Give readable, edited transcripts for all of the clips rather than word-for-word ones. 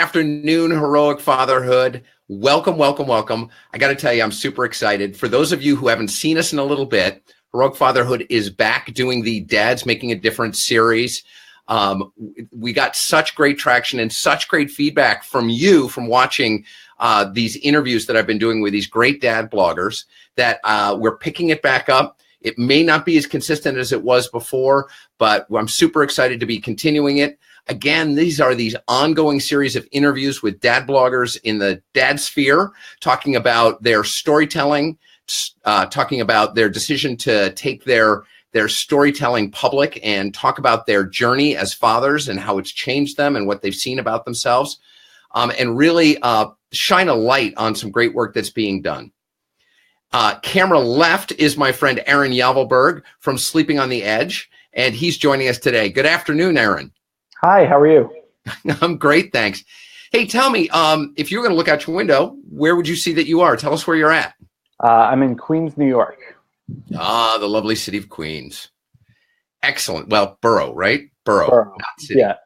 Afternoon, Heroic Fatherhood. Welcome, welcome, welcome. I got to tell you, I'm super excited. For those of you who haven't seen us in a little bit, Heroic Fatherhood is back doing the Dads Making a Difference series. We got such great traction and such great feedback from you from watching these interviews that I've been doing with these great dad bloggers that we're picking it back up. It may not be as consistent as it was before, but I'm super excited to be continuing it. Again, these are these ongoing series of interviews with dad bloggers in the dad sphere, talking about their storytelling, talking about their decision to take their storytelling public and talk about their journey as fathers and how it's changed them and what they've seen about themselves, and really shine a light on some great work that's being done. Camera left is my friend Aaron Yavelberg from Sleeping on the Edge, and he's joining us today. Good afternoon, Aaron. Hi, how are you? I'm great, thanks. Hey, tell me, if you were going to look out your window, where would you see that you are? Tell us where you're at. I'm in Queens, New York. Ah, the lovely city of Queens. Excellent. Well, borough, right? Borough, not city. Yeah.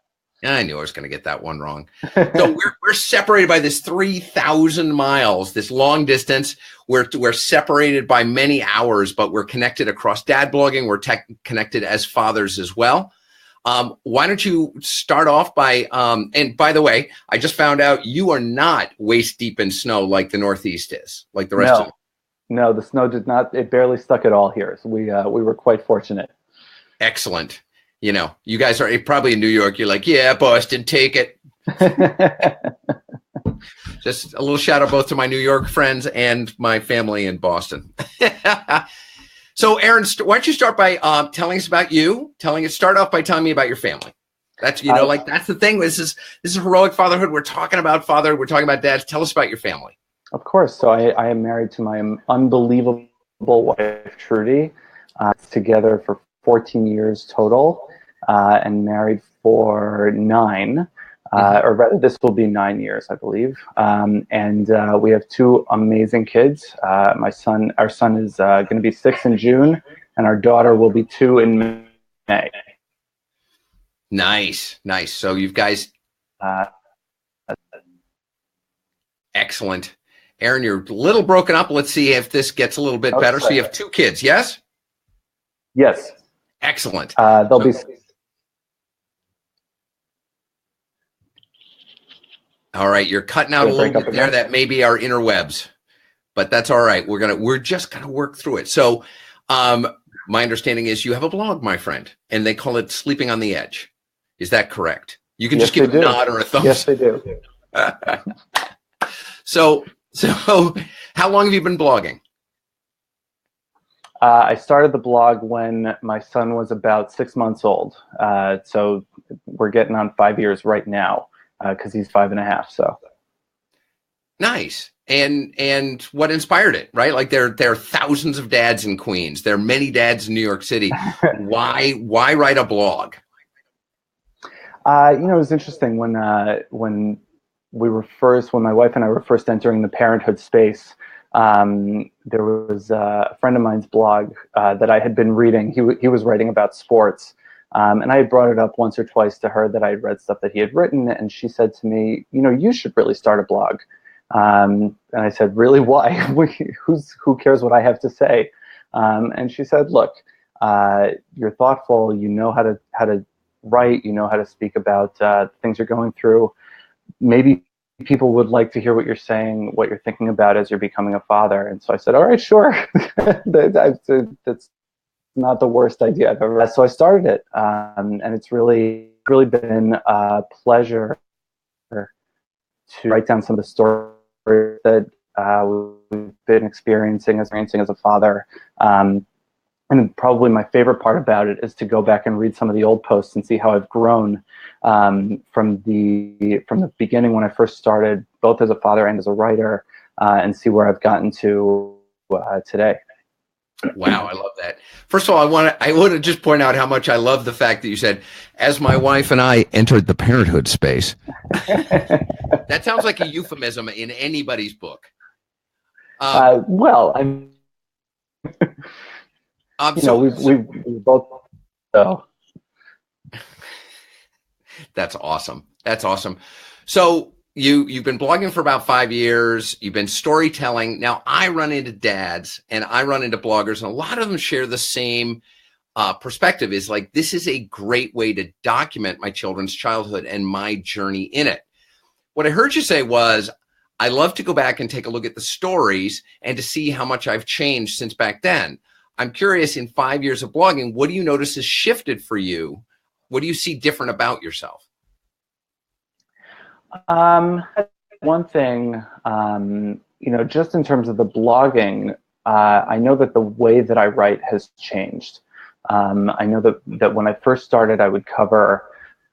I knew I was going to get that one wrong. So we're separated by this 3,000 miles, this long distance. We're separated by many hours, but we're connected across dad blogging. We're connected as fathers as well. Why don't you start off by, and by the way, I just found out you are not waist deep in snow like the Northeast is, like the rest of them. No, the snow did not, it barely stuck at all here. So we were quite fortunate. Excellent. You know, you guys are probably in New York. You're like, yeah, Boston, take it. Just a little shout out both to my New York friends and my family in Boston. So, Aaron, why don't you start by telling us about you? Start off by telling me about your family. That's that's the thing. This is Heroic Fatherhood. We're talking about fatherhood. We're talking about dads. Tell us about your family. Of course. So I am married to my unbelievable wife, Trudy. Together for 14 years total, and married for 9. Or rather, this will be 9 years, I believe. And we have 2 amazing kids. Our son is going to be 6 in June, and our daughter will be 2 in May. Nice. So you guys, excellent. Aaron, you're a little broken up. Let's see if this gets a little bit better. So you have 2 kids, yes? Yes. Excellent. They'll be. All right, you're cutting out a little bit there. That may be our interwebs, but that's all right. We're just gonna work through it. So, my understanding is you have a blog, my friend, and they call it Sleeping on the Edge. Is that correct? You can just give a nod or a thumbs. Yes, they do. So how long have you been blogging? I started the blog when my son was about 6 months old. So we're getting on 5 years right now. Because he's 5.5. So nice. And what inspired it, right? Like there are thousands of dads in Queens. There are many dads in New York City. Why write a blog? It was interesting when my wife and I were first entering the parenthood space. There was a friend of mine's blog that I had been reading. He was writing about sports. And I had brought it up once or twice to her that I had read stuff that he had written, and she said to me, you should really start a blog. And I said, really, why? Who cares what I have to say? And she said, look, you're thoughtful, you know how to write, you know how to speak about things you're going through. Maybe people would like to hear what you're saying, what you're thinking about as you're becoming a father. And so I said, all right, sure. That's not the worst idea I've ever had. So I started it, and it's really been a pleasure to write down some of the stories that we've been experiencing as a father. And probably my favorite part about it is to go back and read some of the old posts and see how I've grown from the beginning when I first started, both as a father and as a writer, and see where I've gotten to today. Wow, I love that. First of all, I want to just point out how much I love the fact that you said, as my wife and I entered the parenthood space. That sounds like a euphemism in anybody's book. Well, I'm. We both. So. That's awesome. That's awesome. So, you've been blogging for about 5 years. You've been storytelling. Now I run into dads and I run into bloggers, and a lot of them share the same perspective. Is like, this is a great way to document my children's childhood and my journey in it. What I heard you say was, I love to go back and take a look at the stories and to see how much I've changed since back then. I'm curious, in 5 years of blogging, what do you notice has shifted for you? What do you see different about yourself? One thing, just in terms of the blogging, I know that the way that I write has changed. I know that when I first started, I would cover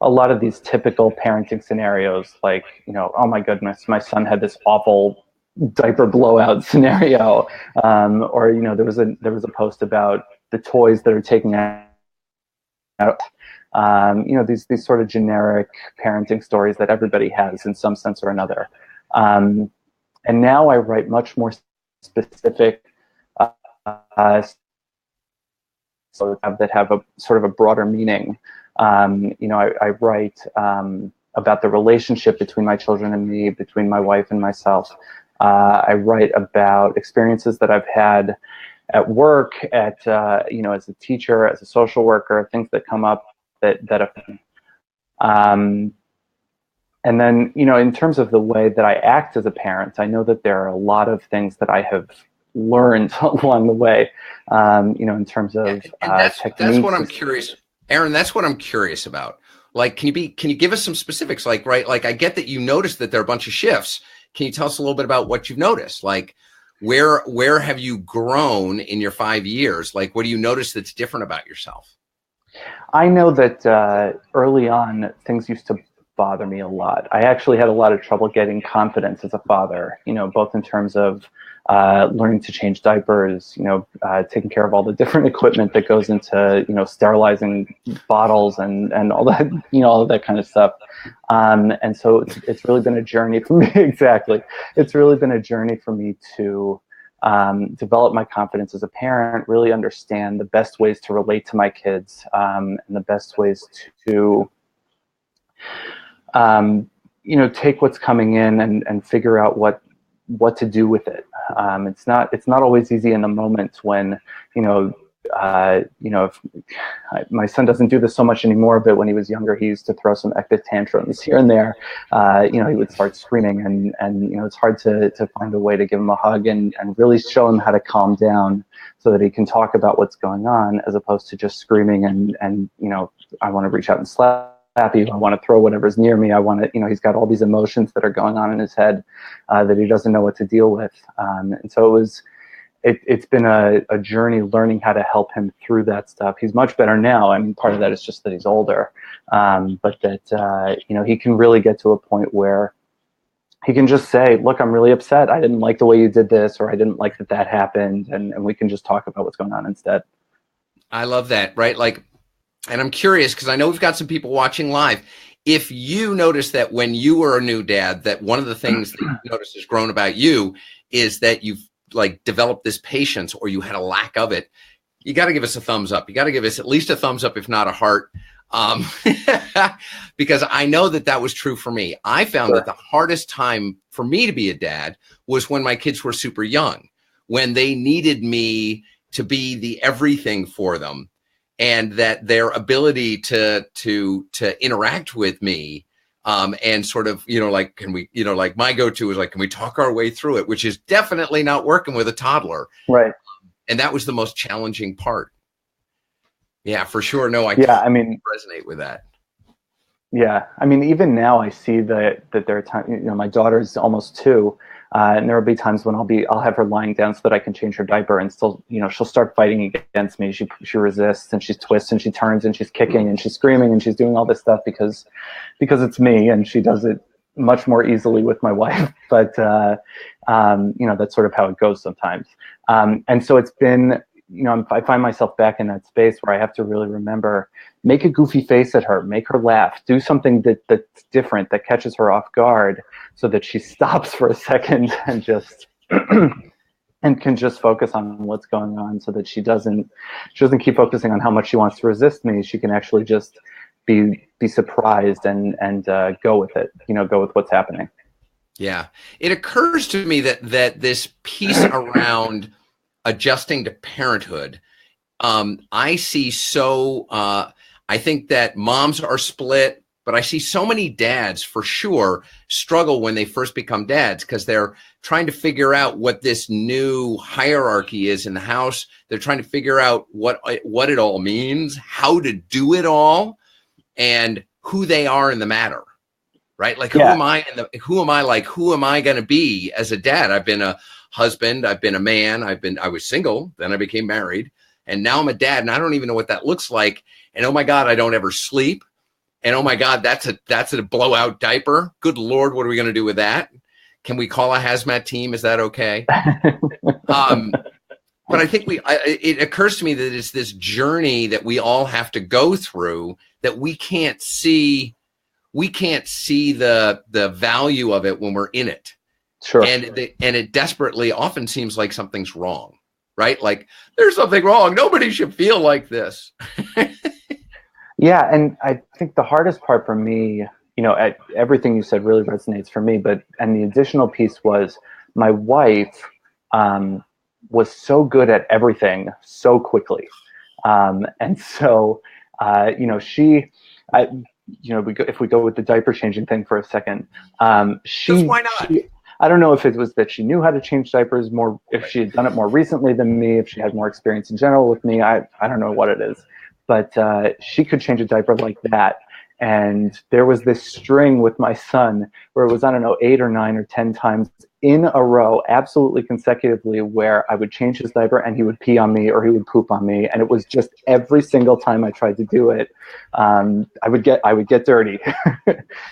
a lot of these typical parenting scenarios, like, oh my goodness, my son had this awful diaper blowout scenario, or there was a post about the toys that are taking out. These sort of generic parenting stories that everybody has in some sense or another. And now I write much more specific, so that have a sort of a broader meaning. I write about the relationship between my children and me, between my wife and myself. I write about experiences that I've had at work, as a teacher, as a social worker, things that come up that affect me. And then, in terms of the way that I act as a parent, I know that there are a lot of things that I have learned along the way, in terms of techniques. That's what I'm curious, Aaron. That's what I'm curious about. Like, can you give us some specifics? Like, right, like I get that you noticed that there are a bunch of shifts. Can you tell us a little bit about what you've noticed? Like, where have you grown in your 5 years? Like, what do you notice that's different about yourself? I know that early on, things used to bother me a lot. I actually had a lot of trouble getting confidence as a father, both in terms of learning to change diapers, taking care of all the different equipment that goes into, sterilizing bottles and all that, all of that kind of stuff. And so it's really been a journey for me. Exactly. It's really been a journey for me to develop my confidence as a parent, really understand the best ways to relate to my kids, and the best ways to, take what's coming in and figure out what to do with it. It's not always easy in the moment when, if my son doesn't do this so much anymore, but when he was younger, he used to throw some epic tantrums here and there. He would start screaming, and it's hard to find a way to give him a hug and really show him how to calm down so that he can talk about what's going on, as opposed to just screaming and I want to reach out and slap you. I want to throw whatever's near me. I want to, he's got all these emotions that are going on in his head that he doesn't know what to deal with. And so it's been a journey learning how to help him through that stuff. He's much better now. I mean, part of that is just that he's older, but that, he can really get to a point where he can just say, look, I'm really upset. I didn't like the way you did this, or I didn't like that happened. And we can just talk about what's going on instead. I love that. Right. Like, and I'm curious, because I know we've got some people watching live. If you notice that when you were a new dad, that one of the things that you noticed has grown about you is that you've like developed this patience, or you had a lack of it, you got to give us a thumbs up. You got to give us at least a thumbs up, if not a heart. Because I know that was true for me. I found that the hardest time for me to be a dad was when my kids were super young, when they needed me to be the everything for them. And that their ability to interact with me, and sort of, like, can we, like my go-to is like, can we talk our way through it, which is definitely not working with a toddler. Right. And that was the most challenging part. Yeah, for sure. No, I resonate with that. Yeah. I mean, even now I see that there are times, my daughter's almost 2. And there will be times when I'll have her lying down so that I can change her diaper, and still, she'll start fighting against me. She resists, and she twists, and she turns, and she's kicking, and she's screaming, and she's doing all this stuff because it's me, and she does it much more easily with my wife. But that's sort of how it goes sometimes. And so it's been, I find myself back in that space where I have to really remember, make a goofy face at her, make her laugh, do something that's different, that catches her off guard, so that she stops for a second and just and can just focus on what's going on, so that she doesn't keep focusing on how much she wants to resist me. She can actually just be surprised and go with it, go with what's happening. Yeah. It occurs to me that this piece around adjusting to parenthood, I see I think that moms are split, but I see so many dads for sure struggle when they first become dads because they're trying to figure out what this new hierarchy is in the house. They're trying to figure out what it all means, how to do it all, and who they are in the matter. Right? Like, who Yeah. am I? Who am I? Like, who am I going to be as a dad? I've been a husband. I've been a man. I was single. Then I became married. And now I'm a dad, and I don't even know what that looks like. And oh my God, I don't ever sleep. And oh my God, that's a blowout diaper. Good Lord, what are we going to do with that? Can we call a hazmat team? Is that okay? But I think it occurs to me that it's this journey that we all have to go through that we can't see the value of it when we're in it. Sure. And it desperately often seems like something's wrong, right? Like there's something wrong. Nobody should feel like this. Yeah. And I think the hardest part for me, everything you said really resonates for me, and the additional piece was my wife was so good at everything so quickly. And so, if we go with the diaper changing thing for a second, Just why not? I don't know if it was that she knew how to change diapers more, if she had done it more recently than me, if she had more experience in general with me. I don't know what it is, but she could change a diaper like that. And there was this string with my son where it was, I don't know, 8 or 9 or 10 times in a row, absolutely consecutively, where I would change his diaper and he would pee on me or he would poop on me. And it was just every single time I tried to do it, I would get dirty.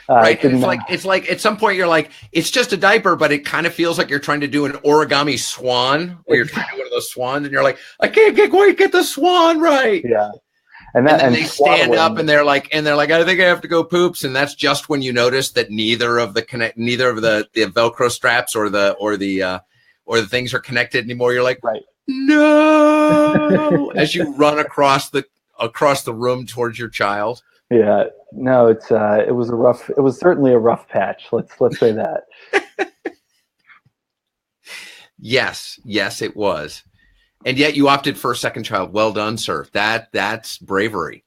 Right. It's like at some point you're like, it's just a diaper, but it kind of feels like you're trying to do an origami swan where you're trying to do one of those swans and you're like, I can't quite get the swan right. Yeah. And then they stand up and they're like, I think I have to go poops. And that's just when you notice that neither of the Velcro straps or the things are connected anymore. You're like, right. No, as you run across the room towards your child. Yeah, no, it was certainly a rough patch. Let's say that. Yes, it was. And yet you opted for a second child. Well done, sir. That's bravery.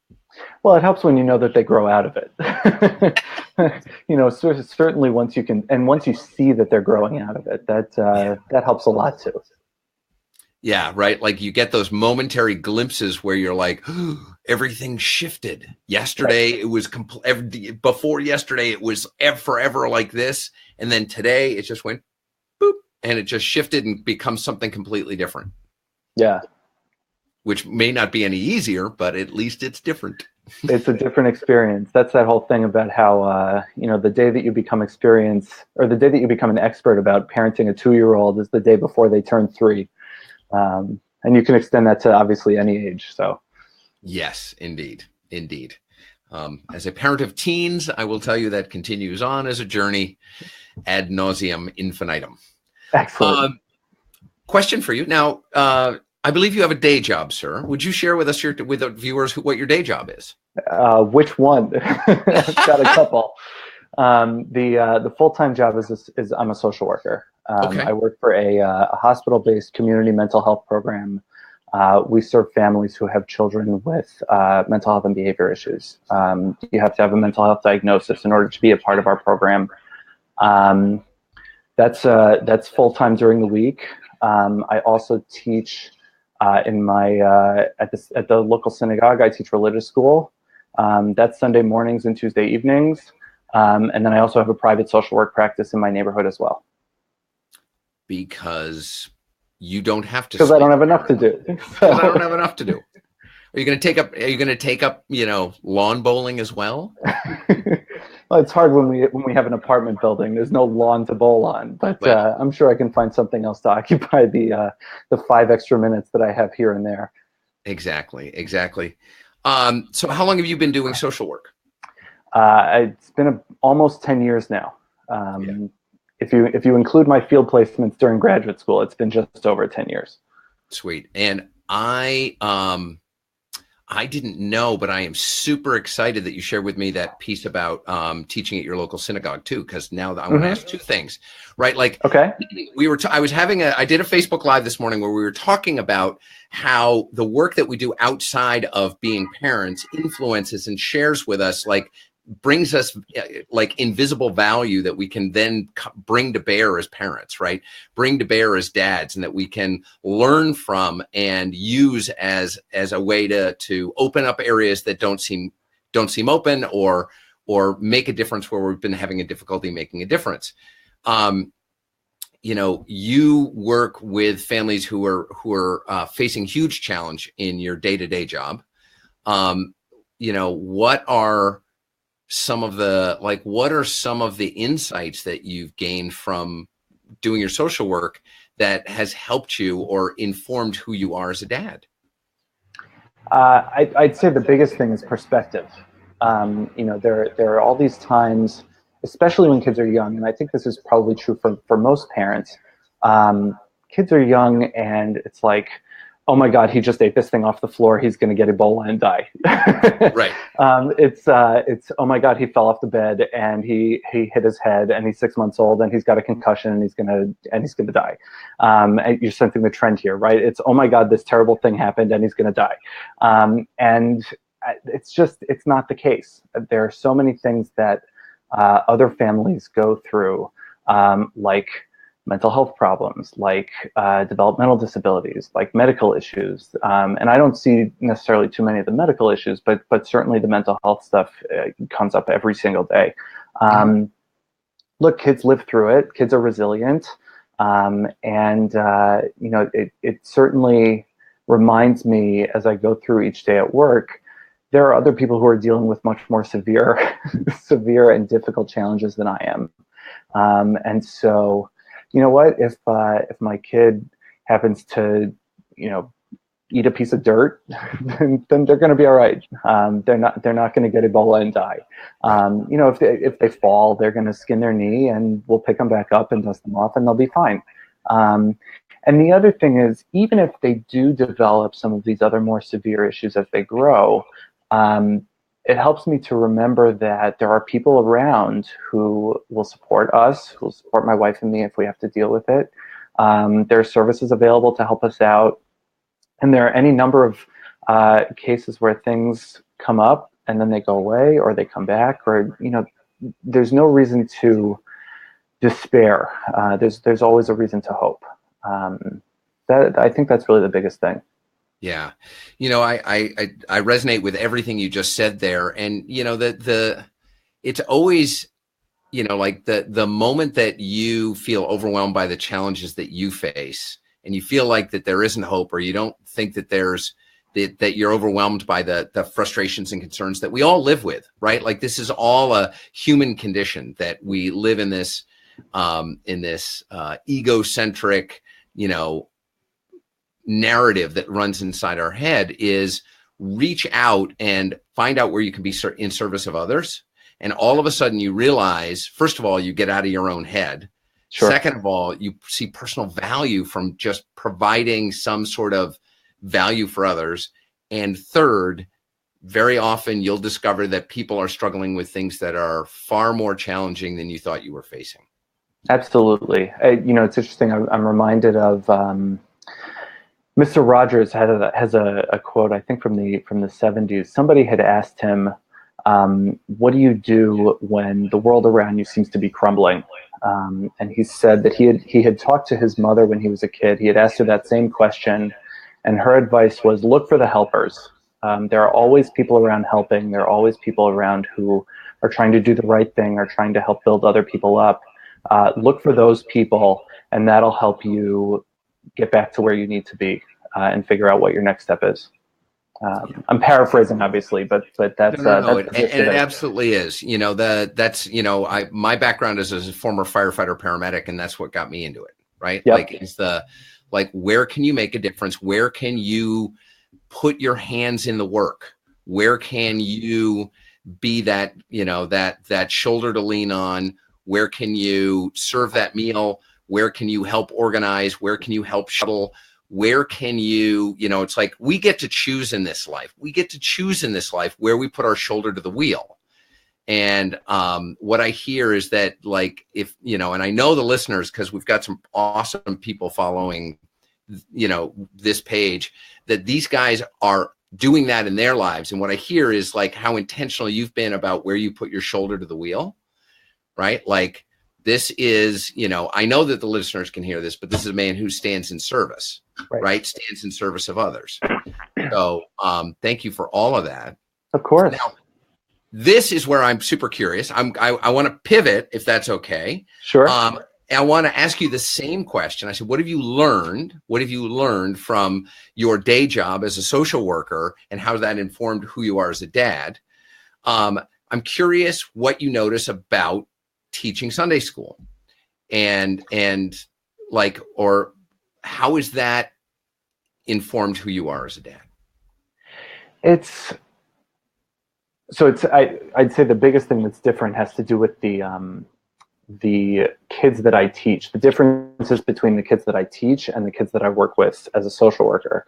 Well, it helps when you know that they grow out of it. Certainly once you see that they're growing out of it, that helps a lot too. Yeah, right. Like you get those momentary glimpses where you're like, oh, everything shifted. Yesterday it was before yesterday it was forever like this, and then today it just went boop, and it just shifted and becomes something completely different. Yeah. Which may not be any easier, but at least it's different. It's a different experience. That's that whole thing about how, the day that you become the day that you become an expert about parenting a 2-year-old is the day before they turn 3. And you can extend that to obviously any age. So. Yes, indeed. As a parent of teens, I will tell you that continues on as a journey ad nauseum infinitum. Excellent. Question for you. Now, I believe you have a day job, sir. Would you share with us with the viewers what your day job is? Which one? I've got a couple. The full-time job is I'm a social worker. Okay. I work for a hospital-based community mental health program. We serve families who have children with mental health and behavior issues. You have to have a mental health diagnosis in order to be a part of our program. That's full-time during the week. I also teach in my at the local synagogue. I teach religious school. That's Sunday mornings and Tuesday evenings. And then I also have a private social work practice in my neighborhood as well. Because you don't have to. Because I don't have enough to do. Because I don't have enough to do. Are you going to take up lawn bowling as well? Well, it's hard when we have an apartment building. There's no lawn to bowl on, but I'm sure I can find something else to occupy the 5 extra minutes that I have here and there. Exactly. So how long have you been doing social work? It's been almost 10 years now. If you include my field placements during graduate school, it's been just over 10 years. Sweet. And I I didn't know, but I am super excited that you shared with me that piece about teaching at your local synagogue too, because now I want to ask two things, right? Like, Okay. I did a Facebook Live this morning where we were talking about how the work that we do outside of being parents influences and shares with us, like, brings us like invisible value that we can then bring to bear as parents, right? Bring to bear as dads, and that we can learn from and use as a way to open up areas that don't seem open, or make a difference where we've been having a difficulty making a difference. You work with families who are facing huge challenge in your day-to-day job. What are some of the insights that you've gained from doing your social work that has helped you or informed who you are as a dad? I'd say the biggest thing is perspective. There are all these times, especially when kids are young, and I think this is probably true for most parents. Kids are young, and it's like, oh my God, he just ate this thing off the floor. He's going to get Ebola and die. Right. It's oh my God, he fell off the bed and he hit his head, and he's 6 months old and he's got a concussion and he's gonna die. And you're sensing the trend here, right? It's, oh my God, this terrible thing happened and he's gonna die. And it's not the case. There are so many things that other families go through, like mental health problems, like developmental disabilities, like medical issues. And I don't see necessarily too many of the medical issues, but certainly the mental health stuff comes up every single day. Look, kids live through it. Kids are resilient. It certainly reminds me, as I go through each day at work, there are other people who are dealing with much more severe and difficult challenges than I am. And so, you know what, if my kid happens to, eat a piece of dirt, then they're going to be all right. They're not going to get Ebola and die. If they fall, they're going to skin their knee, and we'll pick them back up and dust them off, and they'll be fine. And the other thing is, even if they do develop some of these other more severe issues as they grow, it helps me to remember that there are people around who will support us, who will support my wife and me if we have to deal with it. There are services available to help us out. And there are any number of cases where things come up and then they go away, or they come back, or, there's no reason to despair. There's always a reason to hope. I think that's really the biggest thing. Yeah. I resonate with everything you just said there. And, it's always, like the moment that you feel overwhelmed by the challenges that you face, and you feel like that there isn't hope, or you don't think that that you're overwhelmed by the frustrations and concerns that we all live with, right? Like, this is all a human condition, that we live in this egocentric, narrative that runs inside our head. Is reach out and find out where you can be in service of others. And all of a sudden you realize, first of all, you get out of your own head. Sure. Second of all, you see personal value from just providing some sort of value for others. And third, very often you'll discover that people are struggling with things that are far more challenging than you thought you were facing. Absolutely. It's interesting. I'm reminded of Mr. Rogers has a quote, I think from the 70s. Somebody had asked him, what do you do when the world around you seems to be crumbling? And he said that he had talked to his mother when he was a kid. He had asked her that same question, and her advice was, look for the helpers. There are always people around helping. There are always people around who are trying to do the right thing, or trying to help build other people up. Look for those people, and that'll help you get back to where you need to be, and figure out what your next step is. I'm paraphrasing, obviously, but that's no. It absolutely is. My background is as a former firefighter paramedic, and that's what got me into it. Right? Yep. Where can you make a difference? Where can you put your hands in the work? Where can you be that shoulder to lean on? Where can you serve that meal? Where can you help organize? Where can you help shuttle? where can it's like we get to choose in this life. We get to choose in this life where we put our shoulder to the wheel. And what I hear is that, like, if, and I know the listeners, because we've got some awesome people following, this page, that these guys are doing that in their lives. And what I hear is like how intentional you've been about where you put your shoulder to the wheel, right? Like, this is, I know that the listeners can hear this, but this is a man who stands in service, right? Stands in service of others. So thank you for all of that. Of course. Now, this is where I'm super curious. I want to pivot, if that's okay. Sure. I want to ask you the same question. I said, what have you learned? What have you learned from your day job as a social worker, and how that informed who you are as a dad? I'm curious what you notice about teaching Sunday school, and like, or how is that informed who you are as a dad? I'd say the biggest thing that's different has to do with the kids that I teach, the differences between the kids that I teach and the kids that I work with as a social worker.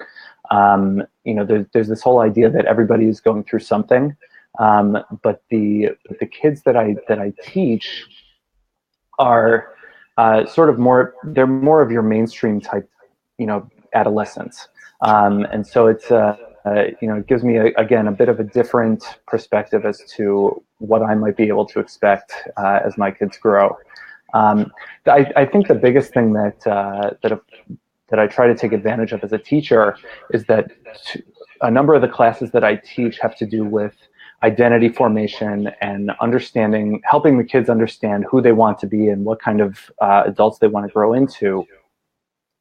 There's this whole idea that everybody is going through something, but the kids that I teach are sort of they're more of your mainstream type, adolescents, and so it gives me again a bit of a different perspective as to what I might be able to expect as my kids grow. I think the biggest thing that I try to take advantage of as a teacher is that a number of the classes that I teach have to do with identity formation and helping the kids understand who they want to be and what kind of adults they want to grow into.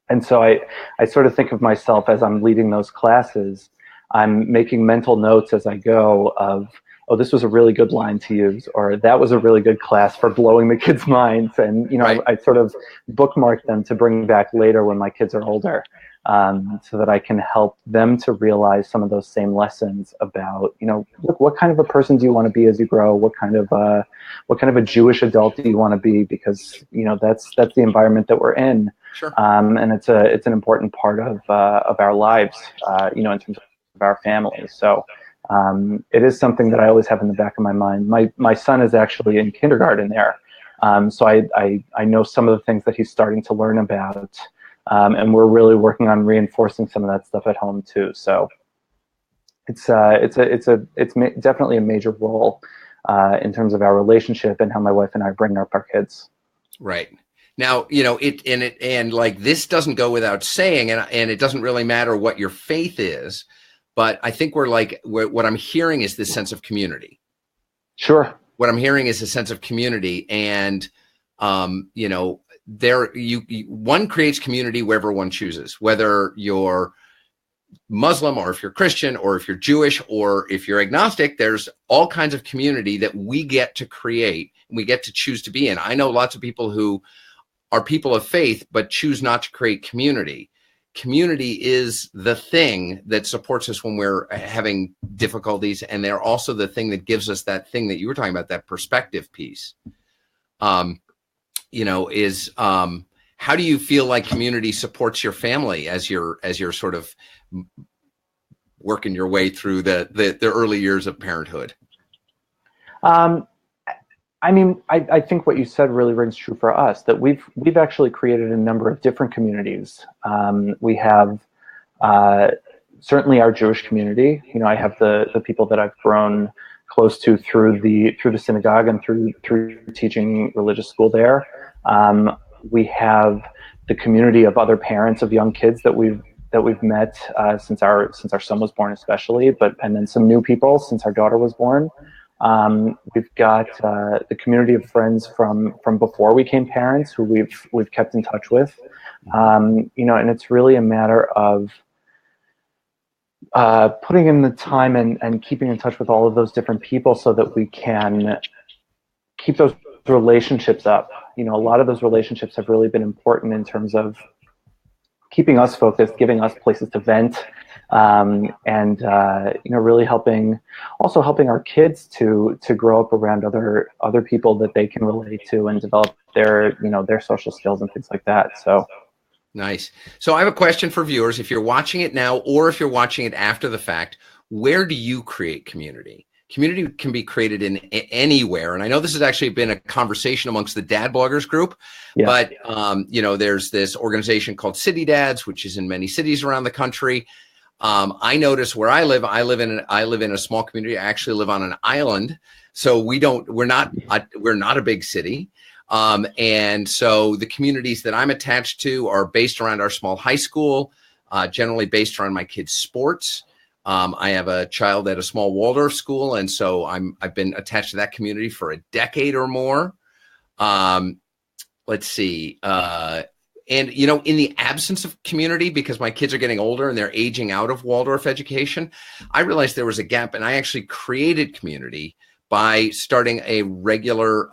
And so I sort of think of myself as I'm leading those classes. I'm making mental notes as I go of, oh, this was a really good line to use, or that was a really good class for blowing the kids' minds. And, Right. I sort of bookmark them to bring back later when my kids are older, so that I can help them to realize some of those same lessons about, look, what kind of a person do you want to be as you grow? What kind of a Jewish adult do you want to be? Because, that's the environment that we're in. Sure. And it's an important part of our lives, in terms of our family. So it is something that I always have in the back of my mind. My son is actually in kindergarten there. So I know some of the things that he's starting to learn about. And we're really working on reinforcing some of that stuff at home too. So it's definitely a major role in terms of our relationship and how my wife and I bring up our kids. Right. Now, and like, this doesn't go without saying, and it doesn't really matter what your faith is, but I think what I'm hearing is this sense of community. Sure. What I'm hearing is a sense of community, and one creates community wherever one chooses, whether you're Muslim or if you're Christian or if you're Jewish or if you're agnostic. There's all kinds of community that we get to create and we get to choose to be in. I know lots of people who are people of faith but choose not to create community. Community is the thing that supports us when we're having difficulties, and they're also the thing that gives us that thing that you were talking about, that perspective piece. How do you feel like community supports your family as you're sort of working your way through the early years of parenthood? I think what you said really rings true for us, that we've actually created a number of different communities. We have certainly our Jewish community. I have the people that I've grown close to through the synagogue and through teaching religious school there. We have the community of other parents of young kids that we've met since our son was born, especially, and then some new people since our daughter was born. We've got the community of friends from before we became parents who we've kept in touch with, and it's really a matter of putting in the time and keeping in touch with all of those different people so that we can keep those relationships up. A lot of those relationships have really been important in terms of keeping us focused, giving us places to vent, and really helping our kids to grow up around other people that they can relate to and develop their social skills and things like that. So Nice. So I have a question for viewers. If you're watching it now, or if you're watching it after the fact, where do you create community? Community can be created in anywhere. And I know this has actually been a conversation amongst the dad bloggers group, but there's this organization called City Dads, which is in many cities around the country. I notice where I live in a small community. I actually live on an island. So we're not a big city. And so the communities that I'm attached to are based around our small high school, generally based around my kids' sports. I have a child at a small Waldorf school, and so I've been attached to that community for a decade or more. Let's see. And, in the absence of community, because my kids are getting older and they're aging out of Waldorf education, I realized there was a gap, and I actually created community by starting a regular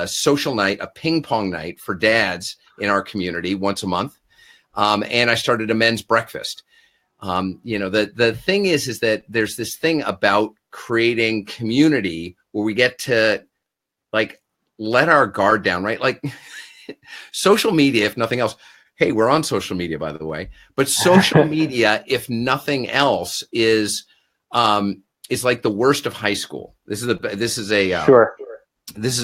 social night, a ping pong night for dads in our community once a month. And I started a men's breakfast. The thing is that there's this thing about creating community where we get to let our guard down, right? Like social media, if nothing else. Hey, we're on social media, by the way, but social media, if nothing else, is like the worst of high school. This is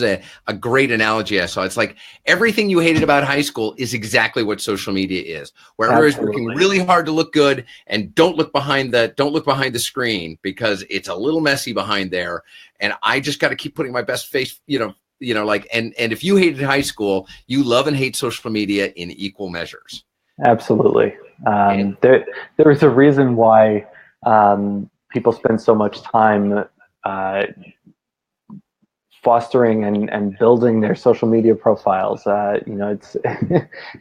a great analogy I saw. It's like everything you hated about high school is exactly what social media is, where everyone's working really hard to look good, and don't look behind the screen because it's a little messy behind there. And I just got to keep putting my best face, and if you hated high school, you love and hate social media in equal measures. Absolutely. There is a reason why people spend so much time fostering and building their social media profiles. It's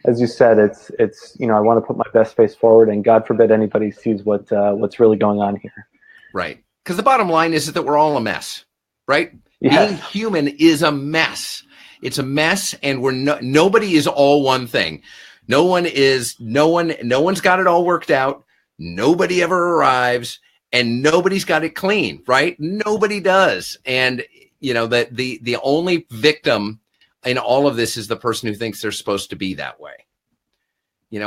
as you said, it's I want to put my best face forward, and God forbid anybody sees what's really going on here. Right. Because the bottom line is that we're all a mess, right? Yes. Being human is a mess. It's a mess, and nobody is all one thing. No one's got it all worked out. Nobody ever arrives, and nobody's got it clean, right? Nobody does. And that the only victim in all of this is the person who thinks they're supposed to be that way. We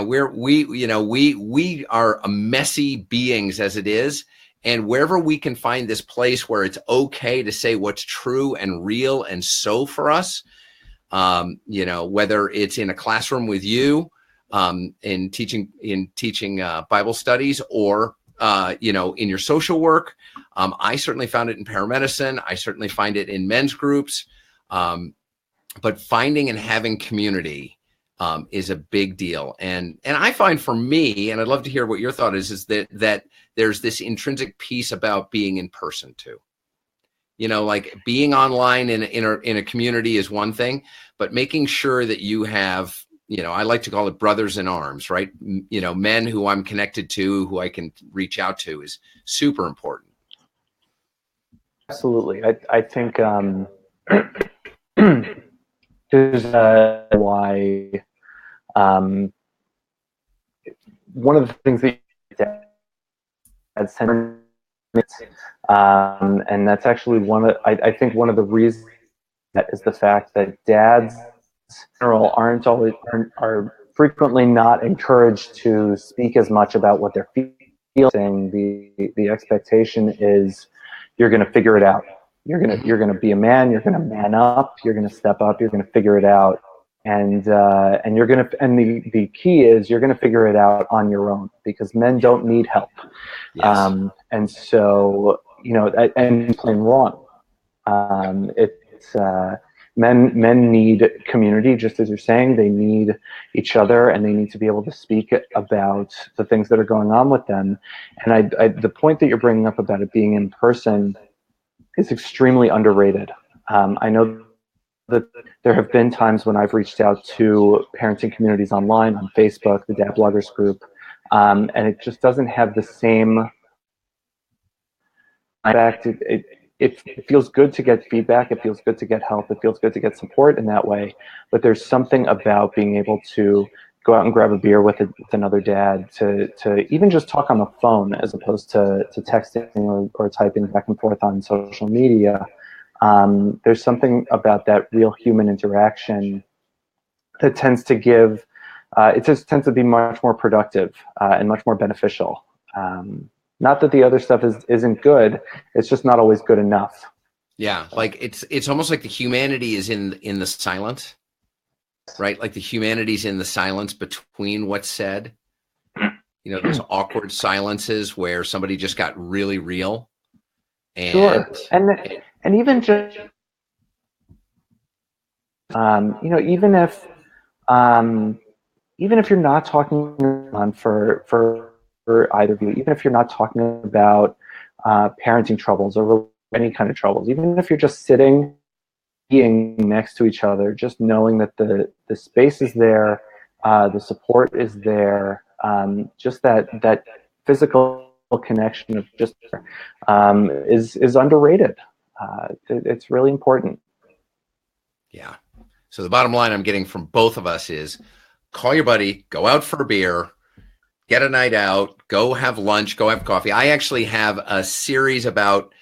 are messy beings as it is. And wherever we can find this place where it's okay to say what's true and real and so for us, whether it's in a classroom with you, in teaching Bible studies, or in your social work. I certainly found it in paramedicine. I certainly find it in men's groups. But finding and having community is a big deal. And I find for me, and I'd love to hear what your thought is that there's this intrinsic piece about being in person too. Like being online in a community is one thing, but making sure that you have, I like to call it brothers in arms, right? Men who I'm connected to, who I can reach out to, is super important. Absolutely. I think there's why one of the things that Dad sent, and that's actually I think one of the reasons that is the fact that dads in general are frequently not encouraged to speak as much about what they're feeling. The expectation is you're going to figure it out. You're going to be a man. You're going to man up. You're going to step up. You're going to figure it out. And the key is you're going to figure it out on your own, because men don't need help. Yes. And so, and plain wrong. Men need community, just as you're saying. They need each other, and they need to be able to speak about the things that are going on with them. And the point that you're bringing up about it being in person is extremely underrated. I know that there have been times when I've reached out to parenting communities online, on Facebook, the Dad Bloggers group, and it just doesn't have the same. In fact, it feels good to get feedback. It feels good to get help. It feels good to get support in that way. But there's something about being able to go out and grab a beer with another dad, to even just talk on the phone as opposed to texting or typing back and forth on social media. There's something about that real human interaction that tends to give it just tends to be much more productive and much more beneficial. Not that the other stuff isn't good, it's just not always good enough. Yeah, like it's almost like the humanity is in the silence, right? Like the humanity's in the silence between what's said. You know, those awkward silences where somebody just got really real. And sure, and even just you know, even if you're not talking on for either of you, even if you're not talking about parenting troubles or any kind of troubles, even if you're just sitting, being next to each other, just knowing that the space is there, the support is there, just that physical connection of just is underrated. It's really important. yeah. So the bottom line I'm getting from both of us is call your buddy, go out for a beer, get a night out, go have lunch, go have coffee. I actually have a series about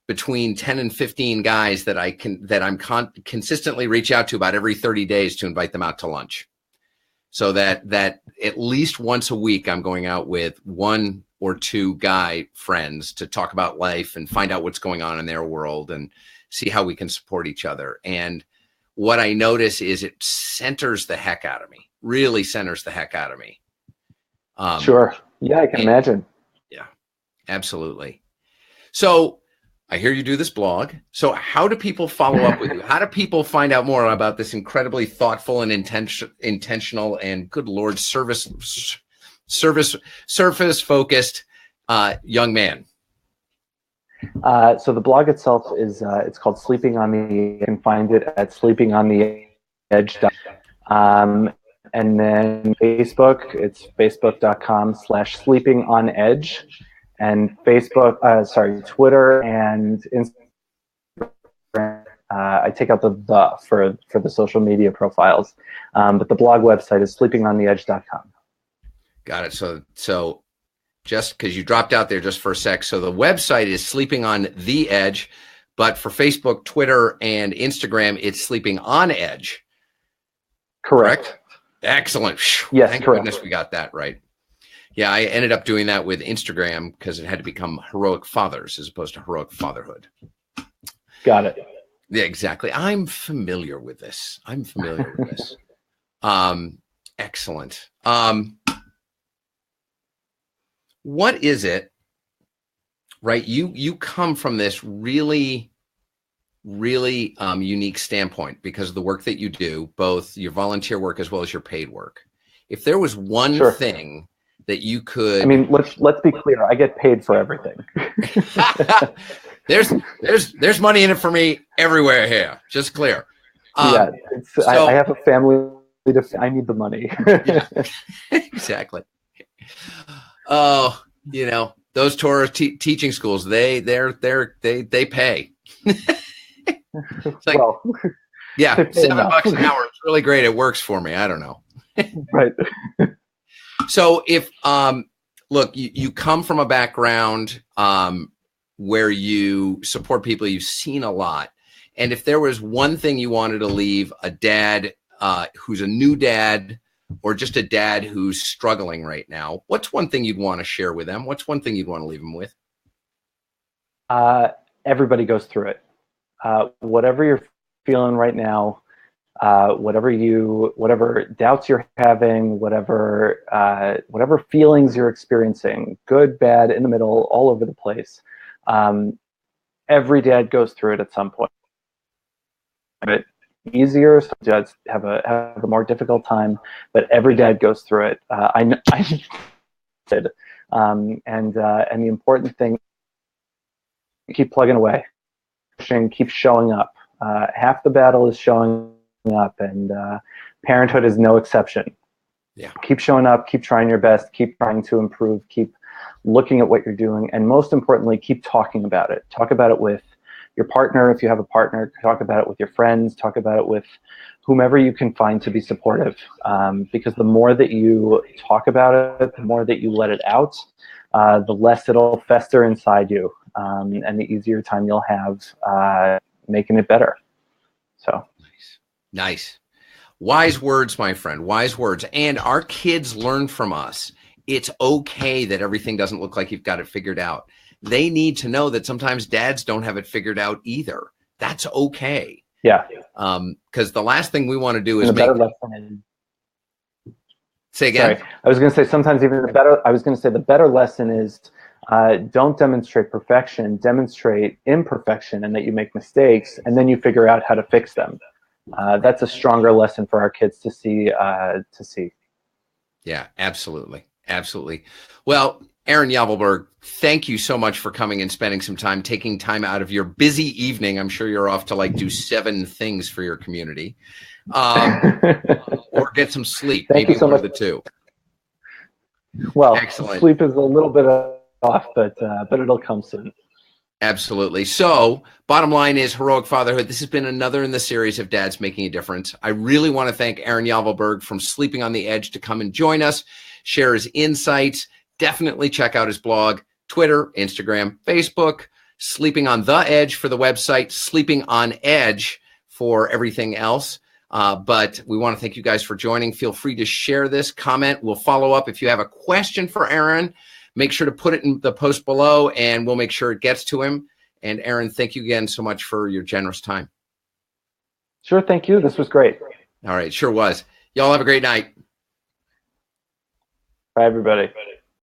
between 10 and 15 guys that I'm consistently reach out to about every 30 days to invite them out to lunch. So that at least once a week I'm going out with one or two guy friends to talk about life and find out what's going on in their world and see how we can support each other. And what I notice is it centers the heck out of me, really centers the heck out of me. Sure. Yeah, I can imagine. Yeah, absolutely. So I hear you do this blog. So how do people follow up with you? How do people find out more about this incredibly thoughtful and intentional and, good Lord, surface-focused young man? So the blog itself is it's called Sleeping on the. You can find it at sleepingontheedge. And then Facebook, it's facebook.com/sleepingonedge, and Twitter and Instagram. I take out the for the social media profiles, but the blog website is sleepingontheedge.com. Got it. So just because you dropped out there just for a sec, so the website is Sleeping on the Edge, but for Facebook, Twitter, and Instagram, it's Sleeping on Edge. Correct? Excellent. Yes, thank correct. goodness we got that right. Yeah, I ended up doing that with Instagram because it had to become Heroic Fathers as opposed to Heroic Fatherhood. Got it. Yeah, exactly. I'm familiar with this. Excellent. What is it, right? You come from this really unique standpoint because of the work that you do, both your volunteer work as well as your paid work. If there was one thing that you could, I mean, let's be clear. I get paid for everything. there's money in it for me everywhere here. Just clear. Yeah, I have a family. I need the money. Yeah, exactly. Oh, you know, those Torah teaching schools, they pay. It's like, well, yeah, $7 an hour. It's really great. It works for me. I don't know. Right. So if, look, you come from a background where you support people, you've seen a lot. And if there was one thing you wanted to leave a dad who's a new dad or just a dad who's struggling right now, what's one thing you'd want to share with them? What's one thing you'd want to leave them with? Everybody goes through it. Whatever you're feeling right now, whatever doubts you're having, whatever feelings you're experiencing, good, bad, in the middle, all over the place. Every dad goes through it at some point. But easier, some dads have a more difficult time, but every dad goes through it. I did, and the important thing, keep plugging away, keep showing up. Half the battle is showing up, and parenthood is no exception. Yeah. Keep showing up, keep trying your best, keep trying to improve, keep looking at what you're doing, and most importantly, keep talking about it. Talk about it with your partner if you have a partner, talk about it with your friends, talk about it with whomever you can find to be supportive, because the more that you talk about it, the more that you let it out, the less it'll fester inside you, and the easier time you'll have making it better. So nice. Wise words, my friend, wise words. And our kids learn from us. It's okay that everything doesn't look like you've got it figured out. They need to know that sometimes dads don't have it figured out either. That's okay. Yeah. Because the last thing we want to do is and the make. better lesson is, Say again. sorry, I was going to say sometimes even the better. I was going to say the better lesson is don't demonstrate perfection. Demonstrate imperfection, and that you make mistakes, and then you figure out how to fix them. That's a stronger lesson for our kids to see. Yeah, absolutely. Absolutely. Well, Aaron Yavelberg, thank you so much for coming and spending some time, taking time out of your busy evening. I'm sure you're off to like do 7 things for your community, or get some sleep. Thank Maybe you so one much. of the two. Well, Excellent. sleep is a little bit off, but it'll come soon. Absolutely. So bottom line is Heroic Fatherhood. This has been another in the series of Dads Making a Difference. I really want to thank Aaron Yavelberg from Sleeping on the Edge to come and join us, share his insights. Definitely check out his blog, Twitter, Instagram, Facebook, Sleeping on the Edge for the website, Sleeping on Edge for everything else. But we want to thank you guys for joining. Feel free to share this, comment. We'll follow up. If you have a question for Aaron, make sure to put it in the post below and we'll make sure it gets to him. And Aaron, thank you again so much for your generous time. Sure. Thank you. This was great. All right. Sure was. Y'all have a great night. Bye, everybody.